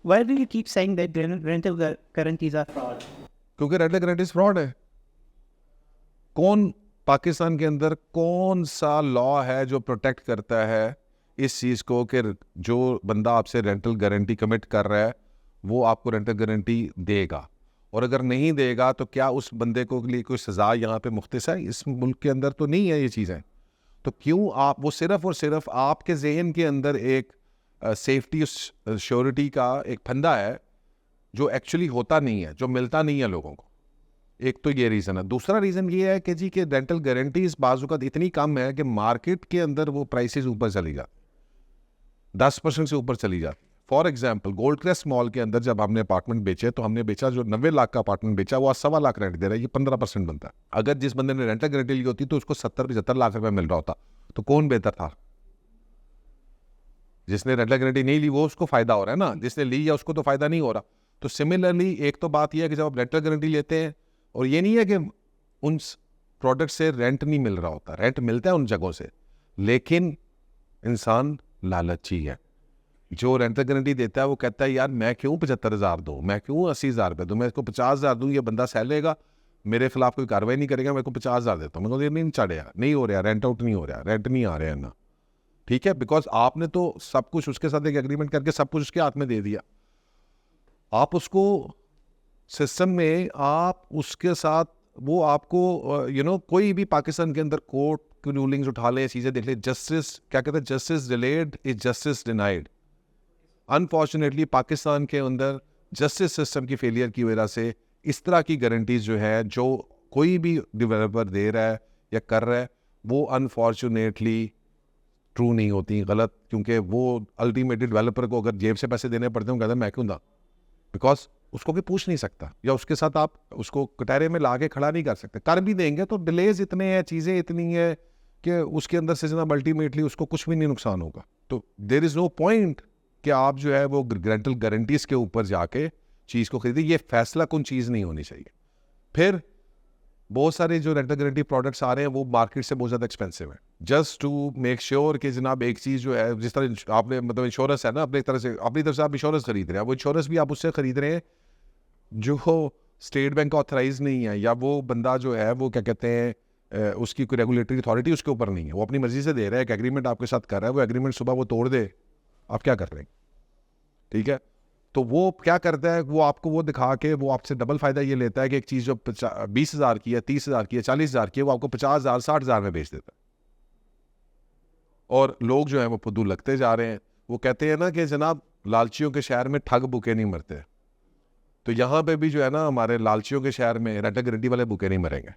Why do you keep saying that rental guarantees are fraud? क्योंकि rental guarantees fraud है। कौन पाकिस्तान के अंदर कौन सा लॉ है जो प्रोटेक्ट करता है इस चीज़ को कि जो बंदा आपसे रेंटल गारंटी कमिट कर रहा है वो आपको रेंटल गारंटी देगा, और अगर नहीं देगा तो क्या उस बंदे को लिए कोई सज़ा यहाँ पे मुख्तस है? इस मुल्क के अंदर तो नहीं है ये चीज़ें। तो क्यों आप वो सिर्फ और सिर्फ आपके जहन के अंदर एक सेफ्टी श्योरिटी का एक फंदा है जो एक्चुअली होता नहीं है, जो मिलता नहीं है लोगों को। एक तो ये रीज़न है। दूसरा रीज़न ये है कि जी कि रेंटल गारंटीज बाज़ इतनी कम है कि मार्केट के अंदर वो प्राइसेस ऊपर चली जाती, 10% से ऊपर चली जाती। For example gold crest mall के अंदर जब हमने अपार्टमेंट बेचे तो हमने बेचा, जो 90 लाख का अपार्टमेंट बेचा वो आज 1.25 लाख रेंट दे रहा है। ये 15% बनता है। अगर जिस बंदे ने रेंटल गारंटी ली होती तो उसको 70-75 लाख रुपए मिल रहा होता। तो कौन बेहतर था? जिसने रेंटल गारंटी नहीं ली वो उसको फायदा हो रहा है ना, जिसने ली है उसको तो फायदा नहीं हो रहा। तो सिमिलरली एक तो बात यह है कि जब आप रेंटल गारंटी लेते हैं, और ये नहीं है कि उन प्रोडक्ट से रेंट नहीं मिल रहा होता, रेंट मिलता है उन जगहों से, लेकिन इंसान लालची है। जो रेंटल गारंटी देता है वो कहता है यार मैं क्यों 75,000 दूँ, मैं क्यों 80,000 रुपये दूँ, मैं इसको 50,000 दूँ, ये बंदा सह लेगा, मेरे खिलाफ कोई कार्रवाई नहीं करेगा, मेरे को 50,000 देता हूँ। मतलब ये नहीं चढ़ेगा, नहीं हो रहा, रेंट आउट नहीं हो रहा, रेंट नहीं आ रहा है ना, ठीक है, बिकॉज आपने तो सब कुछ उसके साथ एक एग्रीमेंट करके सब कुछ उसके हाथ में दे दिया। आप उसको सिस्टम में आप उसके साथ वो आपको कोई भी पाकिस्तान के अंदर कोर्ट की रूलिंग्स उठा ले, चीज़ें देख ले, जस्टिस क्या कहते हैं, justice delayed is justice denied. Unfortunately Pakistan के अंदर जस्टिस सिस्टम की फेलियर की वजह से इस तरह की गारंटीज जो है, जो कोई भी डेवलपर दे रहा है या कर रहा है, वो अनफॉर्चुनेटली ट्रू नहीं होती, गलत। क्योंकि वो अल्टीमेटली डेवलपर को अगर जेब से पैसे देने पड़ते हैं, कहता है मैं क्यों दा, बिकॉज उसको भी पूछ नहीं सकता, या उसके साथ आप उसको कटहरे में ला के खड़ा नहीं कर सकते। कर भी देंगे तो डिलेज इतने हैं, चीज़ें इतनी है कि उसके अंदर से जनाब अल्टीमेटली उसको कुछ भी नहीं नुकसान होगा। तो देर इज़ नो पॉइंट कि आप जो है वो रेंटल गारंटीज के ऊपर जाके चीज़ को खरीदे। ये फैसला कौन चीज़ नहीं होनी चाहिए। फिर बहुत सारे जो रेंटल गारंटी प्रोडक्ट्स आ रहे हैं वो मार्केट से बहुत ज़्यादा एक्सपेंसिव है, जस्ट टू मेक श्योर कि जनाब एक चीज़ जो है, जिस तरह आपने मतलब इंश्योरेंस है ना, अपनी तरह से अपनी तरफ से आप इंश्योरेंस खरीद रहे हैं, वो इंश्योरेंस भी आप उससे खरीद रहे हैं जो स्टेट बैंक का ऑथराइज नहीं है, या वो बंदा जो है वो क्या कहते हैं उसकी कोई रेगुलेटरी अथॉरिटी उसके ऊपर नहीं है, वो अपनी मर्जी से दे रहा है, एक एग्रीमेंट आपके साथ कर रहा है, वो एग्रीमेंट सुबह वो तोड़ दे, आप क्या कर रहे हैं? ठीक है, तो वो क्या करता है, वो आपको वो दिखा के वो आपसे डबल फायदा ये लेता है कि एक चीज़ जो 20,000 की है, 30,000 की है, 40,000 की है, वो आपको 50,000 60,000 में बेच देता है। और लोग जो है वो फुद्दू लगते जा रहे हैं। वो कहते हैं ना कि जनाब लालचियों के शहर में ठग भूखे नहीं मरते। तो यहाँ पे भी जो है ना हमारे लालचियों के शहर में रेंटल गारंटी वाले भूखे नहीं मरेंगे।